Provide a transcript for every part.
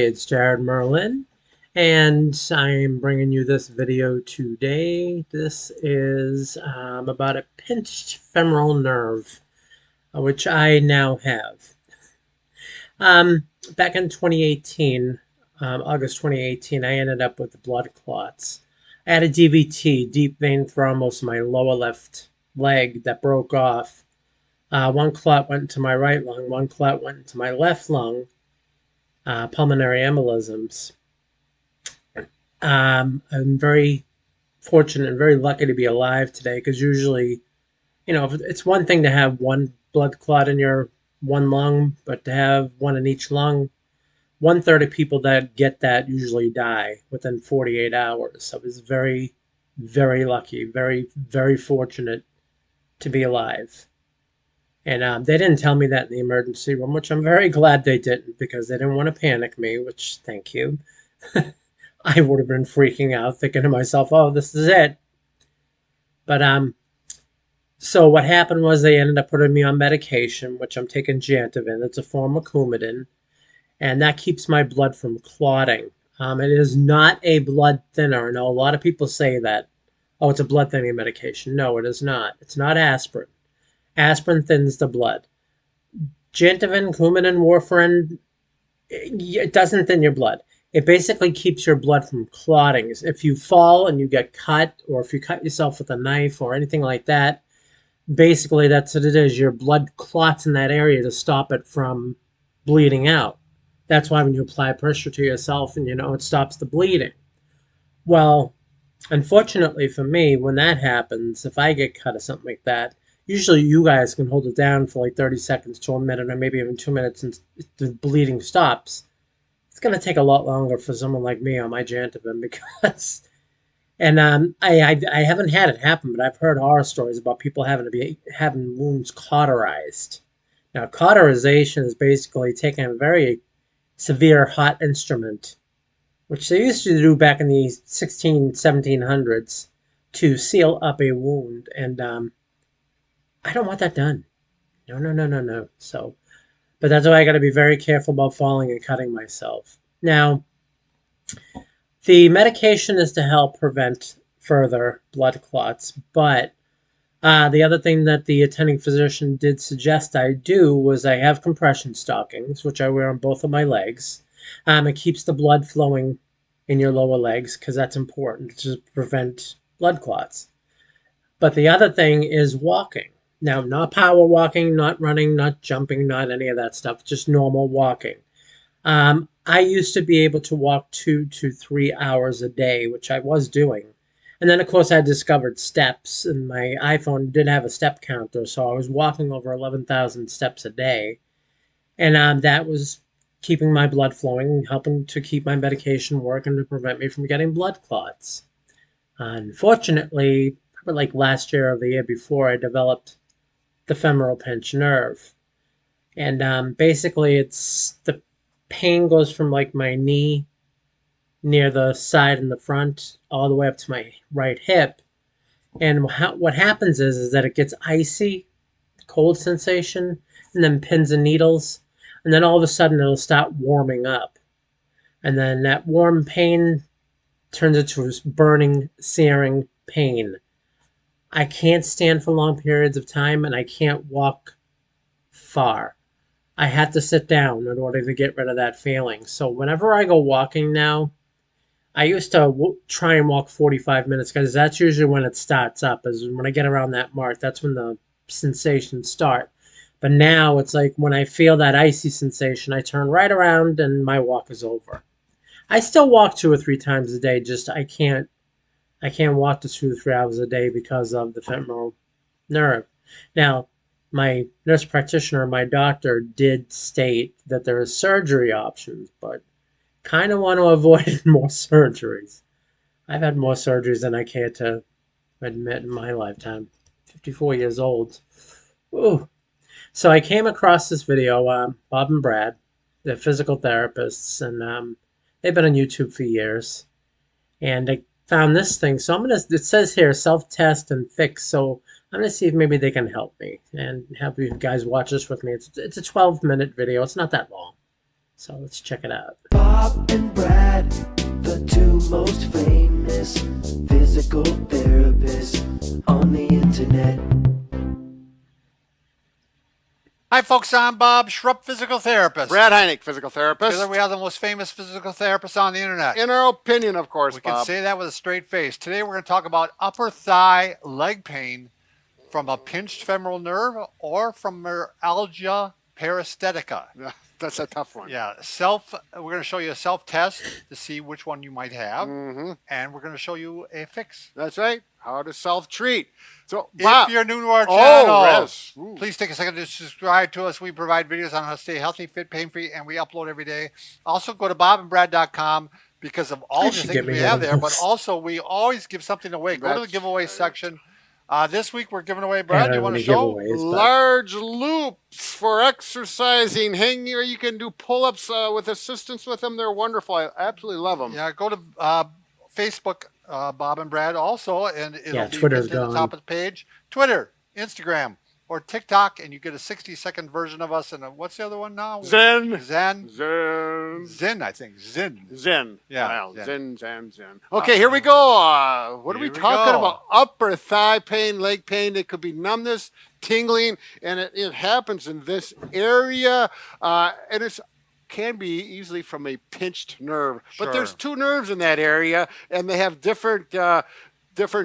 it's Jared Merlin, and I'm bringing you this video today. This is about a pinched femoral nerve, which I now have. Um, Back in 2018, August 2018, I ended up with blood clots. I had a DVT, deep vein thrombosis, in my lower left leg that broke off. One clot went into my right lung, one clot went into my left lung. Pulmonary embolisms. I'm very fortunate and very lucky to be alive today because usually, it's one thing to have one blood clot in your one lung, but to have one in each lung, 1/3 of people that get that usually die within 48 hours. So I was very, very lucky, very, very fortunate to be alive. And they didn't tell me that in the emergency room, which I'm very glad they didn't because they didn't want to panic me, which thank you. I would have been freaking out, thinking to myself, "Oh, this is it." But so what happened was they ended up putting me on medication, which I'm taking Jantivin. It's a form of Coumadin, and that keeps my blood from clotting. It is not a blood thinner. I know a lot of people say that. Oh, it's a blood thinning medication. No, it is not. It's not aspirin. Aspirin thins the blood. Jantivin, Coumadin, warfarin, it doesn't thin your blood. It basically keeps your blood from clotting. If you fall and you get cut, or if you cut yourself with a knife or anything like that, basically that's what it is. Your blood clots in that area to stop it from bleeding out. That's why when you apply pressure to yourself and it stops the bleeding. Well, unfortunately for me, when that happens, if I get cut or something like that, usually you guys can hold it down for like 30 seconds to a minute or maybe even 2 minutes and the bleeding stops. It's going to take a lot longer for someone like me on my Jantivin because, and I haven't had it happen, but I've heard horror stories about people having wounds cauterized. Now, cauterization is basically taking a very severe hot instrument, which they used to do back in the 1700s to seal up a wound, and I don't want that done. No, no, no, no, no. So, but that's why I got to be very careful about falling and cutting myself. Now, the medication is to help prevent further blood clots, but the other thing that the attending physician did suggest I do was I have compression stockings, which I wear on both of my legs. It keeps the blood flowing in your lower legs because that's important to prevent blood clots. But the other thing is walking. Now, not power walking, not running, not jumping, not any of that stuff, just normal walking. I used to be able to walk 2 to 3 hours a day, which I was doing. And then, of course, I discovered steps, and my iPhone did have a step counter, so I was walking over 11,000 steps a day. And that was keeping my blood flowing, helping to keep my medication working to prevent me from getting blood clots. Unfortunately, probably like last year or the year before, I developed the femoral pinched nerve. And basically, it's the pain goes from like my knee near the side and the front all the way up to my right hip. And what happens is that it gets icy, cold sensation, and then pins and needles. And then all of a sudden it'll start warming up. And then that warm pain turns into burning, searing pain. I can't stand for long periods of time and I can't walk far. I had to sit down in order to get rid of that feeling. So whenever I go walking now, I used to try and walk 45 minutes because that's usually when it starts up. Is when I get around that mark, that's when the sensations start. But now it's like when I feel that icy sensation, I turn right around and my walk is over. I still walk 2 or 3 times a day. Just I can't walk the 2 to 3 hours a day because of the femoral nerve. Now, my nurse practitioner, my doctor, did state that there is surgery options, but kind of want to avoid more surgeries. I've had more surgeries than I care to admit in my lifetime. 54 years old. Ooh. So I came across this video, Bob and Brad, they're physical therapists, and they've been on YouTube for years. And I found this thing. So it says here, self-test and fix. So I'm going to see if maybe they can help me and have you guys watch this with me. It's a 12-minute video. It's not that long. So let's check it out. Bob and Brad, the two most famous physical therapists on the internet. Hi, folks. I'm Bob Schrupp, physical therapist. Brad Heineck, physical therapist. Together we are the most famous physical therapists on the internet. In our opinion, of course, we Bob. can say that with a straight face. Today we're going to talk about upper thigh leg pain from a pinched femoral nerve or from myalgia paresthetica. That's a tough one. Yeah, we're going to show you a self-test to see which one you might have, and we're going to show you a fix. That's right. How to self-treat. So, Bob, if you're new to our channel, yes. Please take a second to subscribe to us. We provide videos on how to stay healthy, fit, pain-free, and we upload every day. Also, go to bobandbrad.com because of all the things we have there, but also we always give something away. Go to the giveaway section. This week we're giving away, Brad, you want to show? Large loops for exercising. Hang here. You can do pull-ups with assistance with them. They're wonderful. I absolutely love them. Yeah, go to Facebook, Bob and Brad also, and it'll be Twitter's at the top of the page. Twitter, Instagram, or TikTok, and you get a 60-second version of us. And what's the other one now? Zen, I think. Zen. Yeah. Well, Zen. Okay, here we go. What are we talking about? Upper thigh pain, leg pain. It could be numbness, tingling, and it happens in this area. And it can be easily from a pinched nerve. Sure. But there's two nerves in that area, and they have different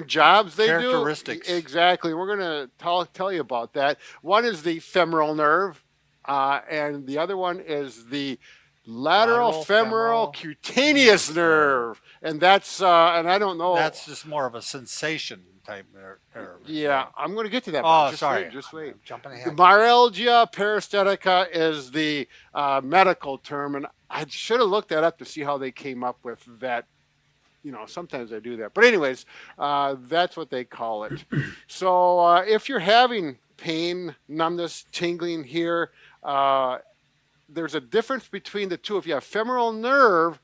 jobs they characteristics. Do. Exactly. We're going to tell you about that. One is the femoral nerve, and the other one is the lateral femoral cutaneous nerve. And that's, and I don't know. That's just more of a sensation type nerve. Yeah, I'm going to get to that. Oh, Just wait. I'm jumping ahead. The myalgia paresthetica is the medical term, and I should have looked that up to see how they came up with that. You know, sometimes I do that. But anyways, that's what they call it. So if you're having pain, numbness, tingling here, there's a difference between the two. If you have femoral nerve,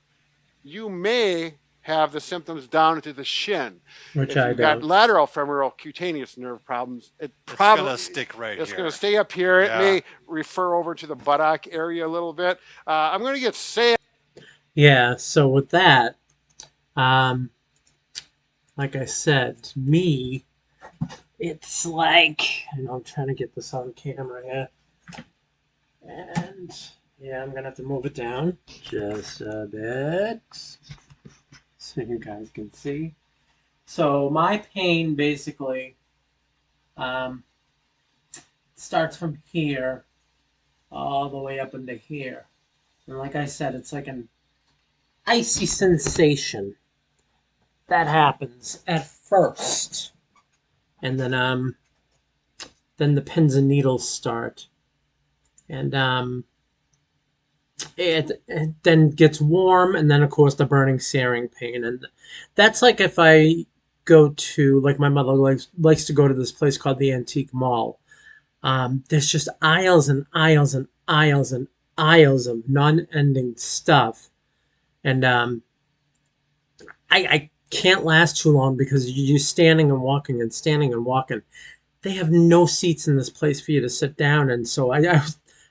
you may have the symptoms down into the shin. Which if I you've don't. got lateral femoral cutaneous nerve problems, it's going to stick right here. It's going to stay up here. Yeah. It may refer over to the buttock area a little bit. I'm going to get Sam. Yeah, so with that, like I said, to me, it's like, and I'm trying to get this on camera here, and yeah, I'm gonna have to move it down just a bit so you guys can see. So my pain basically starts from here all the way up into here, and like I said, it's like an icy sensation that happens at first, and then the pins and needles start, and it then gets warm, and then of course the burning, searing pain, and that's like if I go to, like my mother likes to go to this place called the Antique Mall. There's just aisles and aisles and aisles and aisles of non-ending stuff, and I can't last too long because you're standing and walking and standing and walking. They have no seats in this place for you to sit down, and so I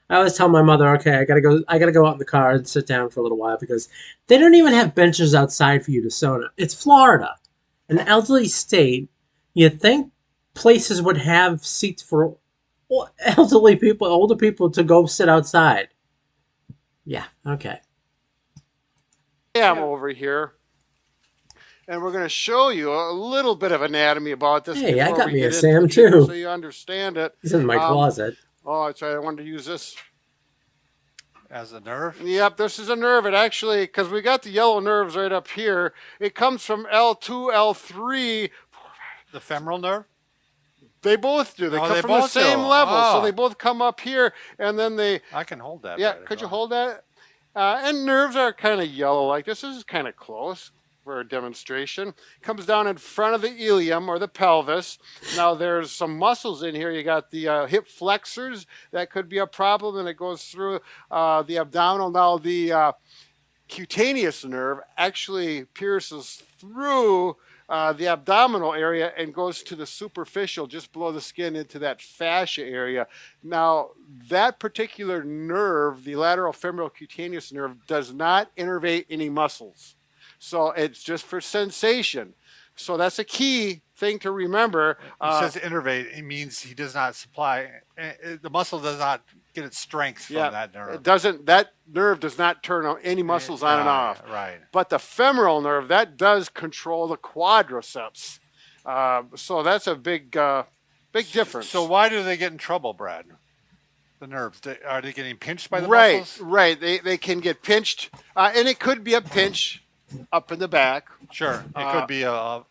always tell my mother, okay, I gotta go out in the car and sit down for a little while because they don't even have benches outside for you to sit on. It's Florida, an elderly state. You'd think places would have seats for elderly people, older people to go sit outside. Yeah, okay. I'm over here. And we're going to show you a little bit of anatomy about this. Hey, I got me a Sam too. So you understand it. He's in my closet. Oh, that's right. I wanted to use this. As a nerve? Yep, this is a nerve. It actually, because we got the yellow nerves right up here. It comes from L2, L3. The femoral nerve? They both do. They come from the same level. Oh. So they both come up here, and then they... I can hold that. Yeah, could you hold that? And nerves are kind of yellow like this. This is kind of close for a demonstration. Comes down in front of the ilium or the pelvis. Now there's some muscles in here. You got the hip flexors. That could be a problem, and it goes through the abdominal. Now the cutaneous nerve actually pierces through the abdominal area and goes to the superficial, just below the skin, into that fascia area. Now, that particular nerve, the lateral femoral cutaneous nerve, does not innervate any muscles. So it's just for sensation. So that's a key thing to remember. It says innervate. It means he does not supply, the muscle does not get its strength from that nerve. It doesn't. That nerve does not turn any muscles on and off. Right. But the femoral nerve, that does control the quadriceps. So that's a big difference. So why do they get in trouble, Brad? The nerves, are they getting pinched by the muscles? muscles? Right. They can get pinched, and it could be a pinch up in the back. Sure. It could be a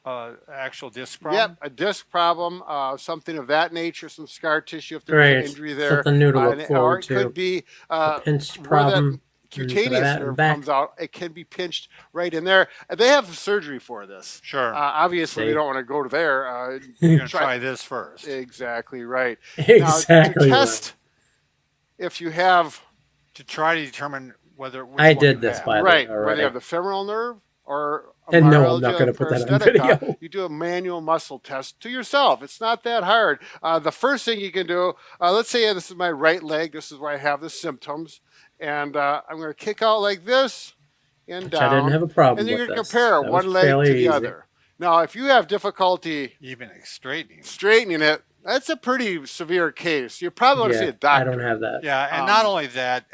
actual disc problem. Yep, a disc problem, something of that nature, some scar tissue if there's an injury there. Something new to look forward or it could be a pinched problem. Cutaneous nerve comes out. It can be pinched right in there. They have surgery for this. Sure. Obviously, we don't want to go to there. You're going to try this first. Exactly right. Exactly. Now, to test if you have... To try to determine whether... I did this, by the way. Whether you have the femoral nerve or... And no, I'm not going to put that on video. You do a manual muscle test to yourself. It's not that hard. The first thing you can do, let's say this is my right leg. This is where I have the symptoms. And I'm going to kick out like this and down. I didn't have a problem and with you're going this. to compare one leg to the other. Now, if you have difficulty even straightening it, that's a pretty severe case. You probably want to see a doctor. I don't have that. Yeah, and not only that,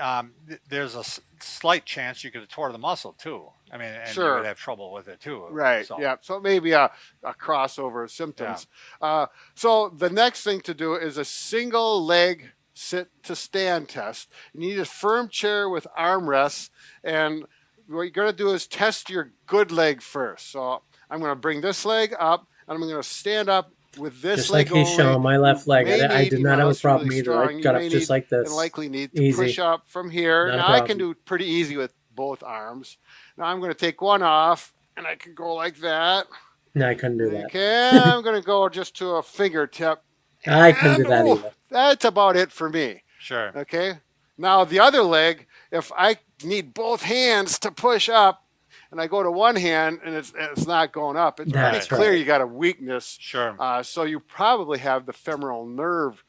there's a slight chance you could have tore the muscle too. I mean, and you would have trouble with it too. Right. So. Yeah. So maybe a crossover of symptoms. Yeah. So the next thing to do is a single leg sit to stand test. You need a firm chair with armrests, and what you're going to do is test your good leg first. So I'm going to bring this leg up, and I'm going to stand up with this just leg like he's showing my left leg. I did not have a problem really either. I got up just like this. And likely need to push up from here. Now I can do pretty easy with both arms. Now I'm going to take one off, and I can go like that. No, I couldn't do that. Okay, I'm going to go just to a fingertip. I couldn't do that either. That's about it for me. Sure. Okay. Now the other leg, if I need both hands to push up, and I go to one hand and it's not going up, it's pretty clear you got a weakness. Sure. So you probably have the femoral nerve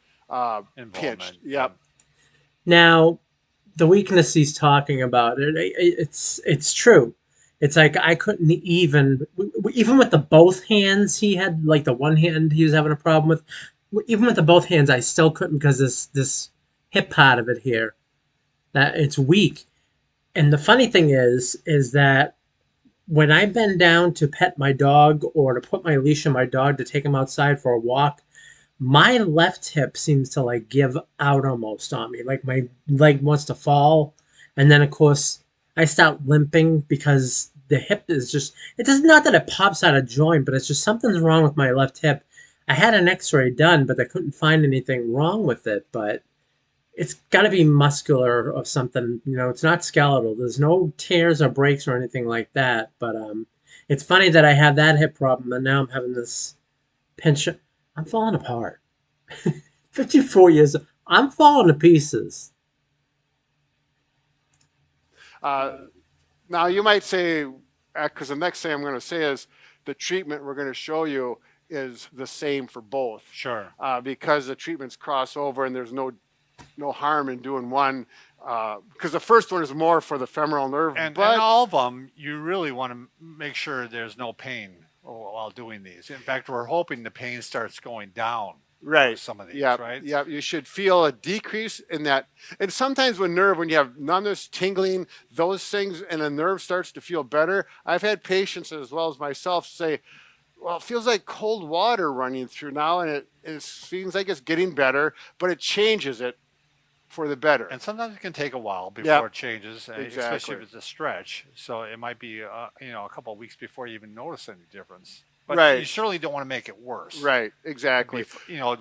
pinched. Yep. Now, the weakness he's talking about, it's true. It's like I couldn't even with the both hands he had, like the one hand he was having a problem with. Even with the both hands, I still couldn't because this hip part of it here, that it's weak. And the funny thing is that when I bend down to pet my dog or to put my leash on my dog to take him outside for a walk, my left hip seems to like give out almost on me. Like my leg wants to fall. And then of course I start limping because the hip is just, it does not that it pops out of joint, but it's just something's wrong with my left hip. I had an x-ray done, but I couldn't find anything wrong with it. But it's got to be muscular or something. You know, it's not skeletal. There's no tears or breaks or anything like that. But it's funny that I have that hip problem, and now I'm having this pinch. I'm falling apart. 54 years. I'm falling to pieces. Now, you might say, because the next thing I'm going to say is the treatment we're going to show you is the same for both. Sure. Because the treatments cross over and there's no harm in doing one. Because the first one is more for the femoral nerve. And all of them, you really want to make sure there's no pain while doing these. In fact, we're hoping the pain starts going down. Right. Some of these, right? Yeah. You should feel a decrease in that. And sometimes when you have numbness, tingling, those things, and the nerve starts to feel better. I've had patients as well as myself say, well, it feels like cold water running through now, and it seems like it's getting better, but it changes it for the better. And sometimes it can take a while before it changes, exactly. Especially if it's a stretch. So it might be a couple of weeks before you even notice any difference. But you certainly don't want to make it worse. Right, exactly.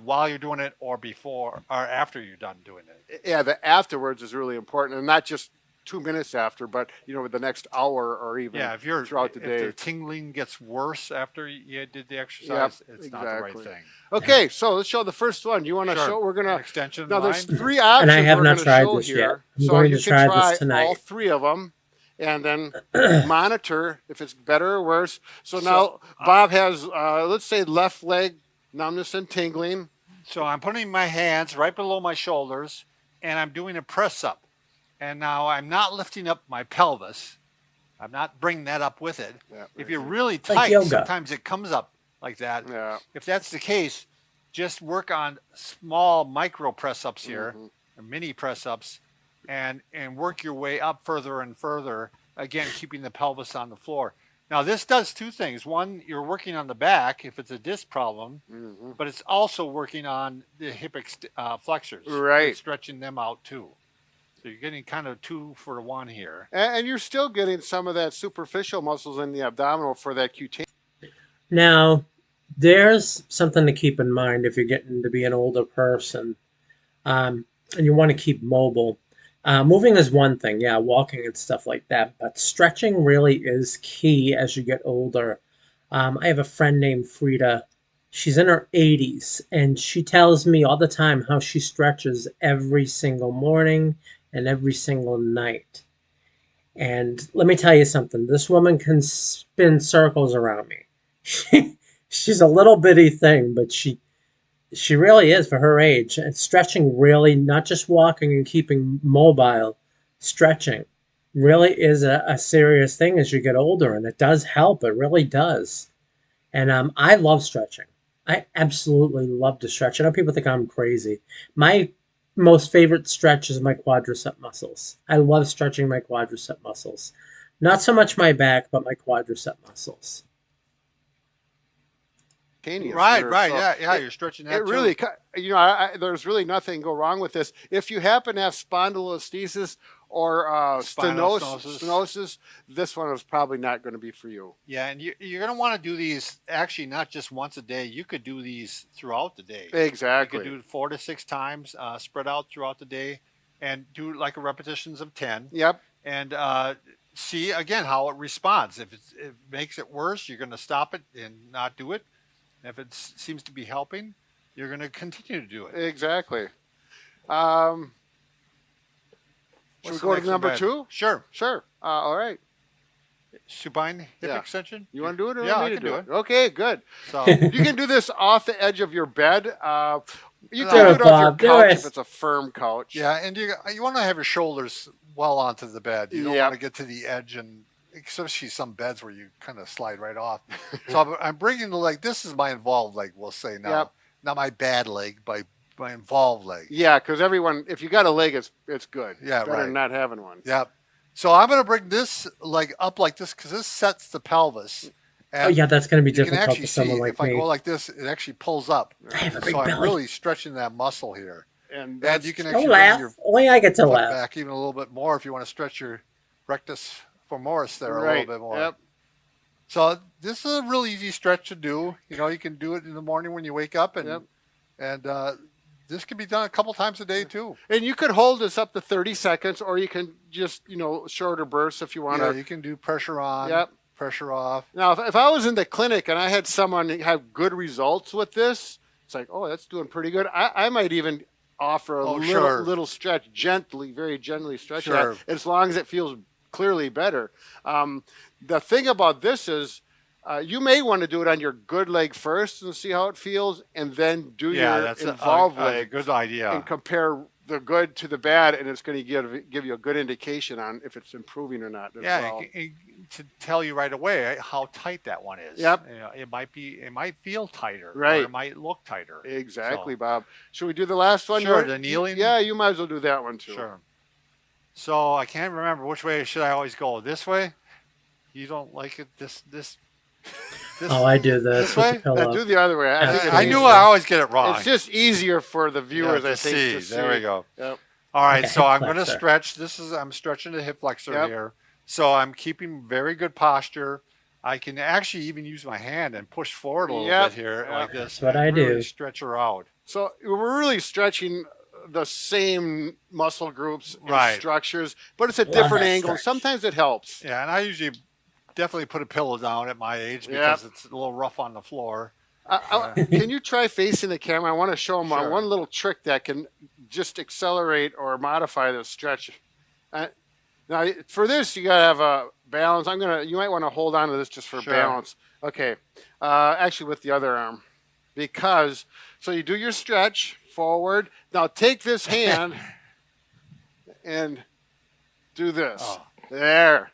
While you're doing it or before or after you're done doing it. Yeah, the afterwards is really important, and not just 2 minutes after, but the next hour or even throughout the day. If the tingling gets worse after you did the exercise, it's not the right thing. Okay, so let's show the first one. You want to show? We're gonna extension. Now there's 3 options. And I have we're not tried show this here. yet. I'm so going you to can try this tonight. all 3 of them, and then monitor if it's better or worse. So now Bob has, let's say, left leg numbness and tingling. So I'm putting my hands right below my shoulders, and I'm doing a press up. And now I'm not lifting up my pelvis. I'm not bringing that up with it. Yeah, If you're really like tight, yoga. sometimes it comes up like that. Yeah. If that's the case, just work on small micro press ups here, or mini press ups, and work your way up further and further. Again, keeping the pelvis on the floor. Now this does two things. One, you're working on the back if it's a disc problem, but it's also working on the hip flexors, Right. and stretching them out too. So you're getting kind of 2 for 1 here. And you're still getting some of that superficial muscles in the abdominal for that cutaneous. Now, there's something to keep in mind if you're getting to be an older person, and you want to keep mobile. Moving is one thing, yeah, walking and stuff like that, but stretching really is key as you get older. I have a friend named Frida. She's in her 80s, and she tells me all the time how she stretches every single morning and every single night. And let me tell you something, this woman can spin circles around me. She's a little bitty thing, but she really is for her age. And stretching really, not just walking and keeping mobile, stretching really is a serious thing as you get older, and it does help. It really does. And I love stretching. I absolutely love to stretch. I know people think I'm crazy. My most favorite stretch is my quadricep muscles. I love stretching my quadricep muscles. Not so much my back, but my quadricep muscles. Right, Nerve. right, So yeah, you're stretching that it too. really, there's really nothing go wrong with this. If you happen to have spondylolisthesis or Spinal stenosis, this one is probably not going to be for you. Yeah, and you're going to want to do these actually not just once a day. You could do these throughout the day. Exactly. You could do it 4 to 6 times, spread out throughout the day, and do like a repetitions of 10. Yep. And see again how it responds. If it makes it worse, you're going to stop it and not do it. If it seems to be helping, you're going to continue to do it. Exactly. Should we What's go the to next number one? 2? Sure. Sure. All right. Supine hip Yeah. extension. You want to do it? Or Yeah, want me I to can do it. Okay, good. So You can do this off the edge of your bed. You Do can do it, it off your Bob, do couch it. if it's a firm couch. yeah, and you want to have your shoulders well onto the bed. You don't Yep. want to get to the edge, and especially some beds where you kind of slide right off. So I'm bringing the leg. This is my involved leg. We'll say now, Yep. not my bad leg, but my involved leg. Yeah, because everyone, if you got a leg, it's good. Yeah, Better right. than not having one. Yep. So I'm going to bring this leg up like this because this sets the pelvis. And Oh yeah, that's going to be you can difficult actually for see someone like if I me. go like this, it actually pulls up. I have a big So I'm belly. really stretching that muscle here. And And you can Don't actually bring laugh. your Only I get to foot laugh. back even a little bit more if you want to stretch your rectus femoris there a right. little bit more. Yep. So this is a really easy stretch to do. You can do it in the morning when you wake up, and Yep. this can be done a couple times a day too. And you could hold this up to 30 seconds, or you can just, shorter bursts if you want Yeah, to. you can do pressure on, Yep. pressure off. Now, if I was in the clinic and I had someone have good results with this, it's like, oh, that's doing pretty good. I might even offer a Sure. little stretch, gently, very gently stretch Sure. that, as long as it feels clearly better. The thing about this is, you may want to do it on your good leg first and see how it feels, and then do Yeah, your that's involved a leg good idea. and compare the good to the bad, and it's going to give you a good indication on if it's improving or not. As Yeah, well. to tell you right away how tight that one is. Yep. It might feel tighter. Right. Or it might look tighter. Exactly, So, Bob. Should we do the last one? Sure, You- the kneeling? Yeah, you might as well do that one too. Sure. So I can't remember which way should I always go. This way? You don't like it this Oh, I do this This with way? the pillow. Do the other way. I think it's I knew easier. I always get it wrong. It's just easier for the viewers, Yeah, I think, to see. There we go. Yep. All right, Okay, so hip I'm going to flexor. stretch. I'm stretching the hip flexor Yep. here. So I'm keeping very good posture. I can actually even use my hand and push forward a little Yep. bit here Yep. like this. That's what and I really do. Stretch her out. So we're really stretching the same muscle groups and Right. structures, but it's a Love different that angle. stretch. Sometimes it helps. Yeah, and I usually definitely put a pillow down at my age because it's a little rough on the floor. Can you try facing the camera? I want to show them Sure. one little trick that can just accelerate or modify the stretch. Now, for this, you gotta have a balance. You might want to hold on to this just for Sure. balance. Okay. Actually, with the other arm, because so you do your stretch forward. Now take this hand and do this. Oh. There.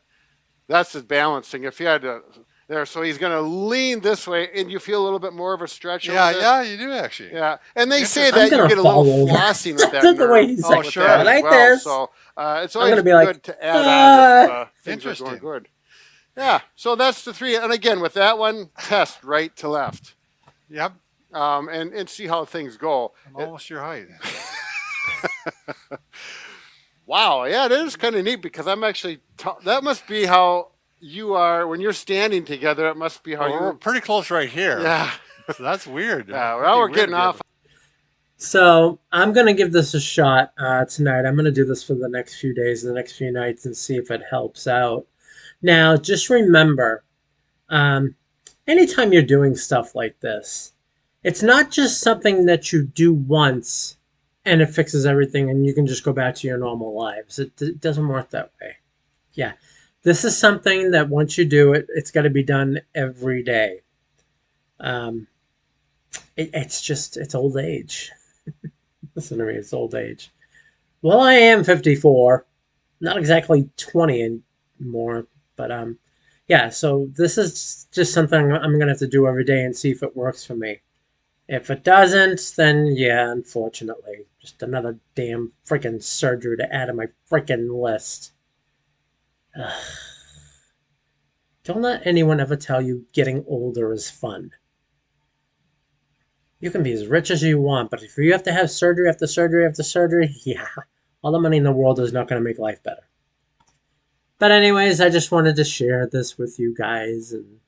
That's the balancing. If you had to, there, so he's gonna lean this way, and you feel a little bit more of a stretch. Yeah, over there. yeah, you do actually. Yeah, and they say Interesting. that you get a little fall over. flossing with that That's the way nerve. he's Oh, like, sure. like Well, this. so it's I'm always gonna be good like, to add on if things are Interesting. going good. Yeah, so that's the three. And again, with that one, test right to left, Yep. and see how things go. I'm almost your height. Wow, yeah, it is kind of neat because I'm actually. That must be how you are when you're standing together. It must be how Well, we're you. pretty close right here. Yeah, So that's weird. yeah. That'd Well, be we're weird getting to off. So I'm gonna give this a shot tonight. I'm gonna do this for the next few days, the next few nights, and see if it helps out. Now, just remember, um, anytime you're doing stuff like this, it's not just something that you do once and it fixes everything and you can just go back to your normal lives. It doesn't work that way. Yeah, this is something that once you do it, it's got to be done every day. Um, it's old age. Listen to me, it's old age. Well, I am 54, not exactly 20 anymore, but yeah. So this is just something I'm gonna have to do every day and see if it works for me. If it doesn't, then yeah, unfortunately, just another damn freaking surgery to add to my freaking list. Ugh. Don't let anyone ever tell you getting older is fun. You can be as rich as you want, but if you have to have surgery after surgery after surgery, yeah, all the money in the world is not going to make life better. But anyways, I just wanted to share this with you guys and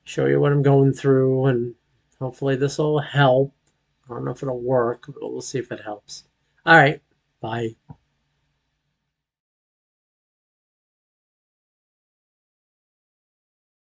show you what I'm going through, and hopefully this will help. I don't know if it'll work, but we'll see if it helps. All right, bye.